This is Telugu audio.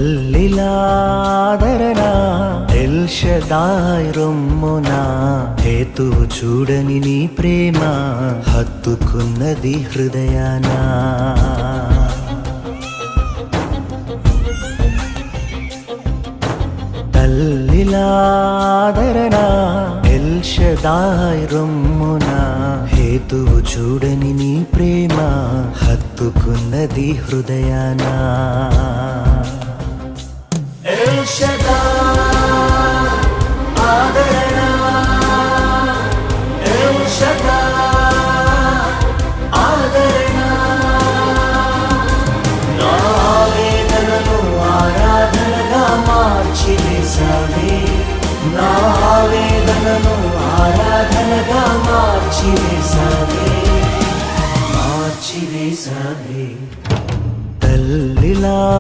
తల్లిలాదరణ ఎల్షదాయ్ రొమ్మున హేతువు చూడని నీ ప్రేమ హత్తుకున్నది హృదయాన. తల్లిలాదరణ ఎల్షదాయ్ రొమ్మున హేతువు చూడని నీ ప్రేమ హత్తుకున్నది హృదయాన.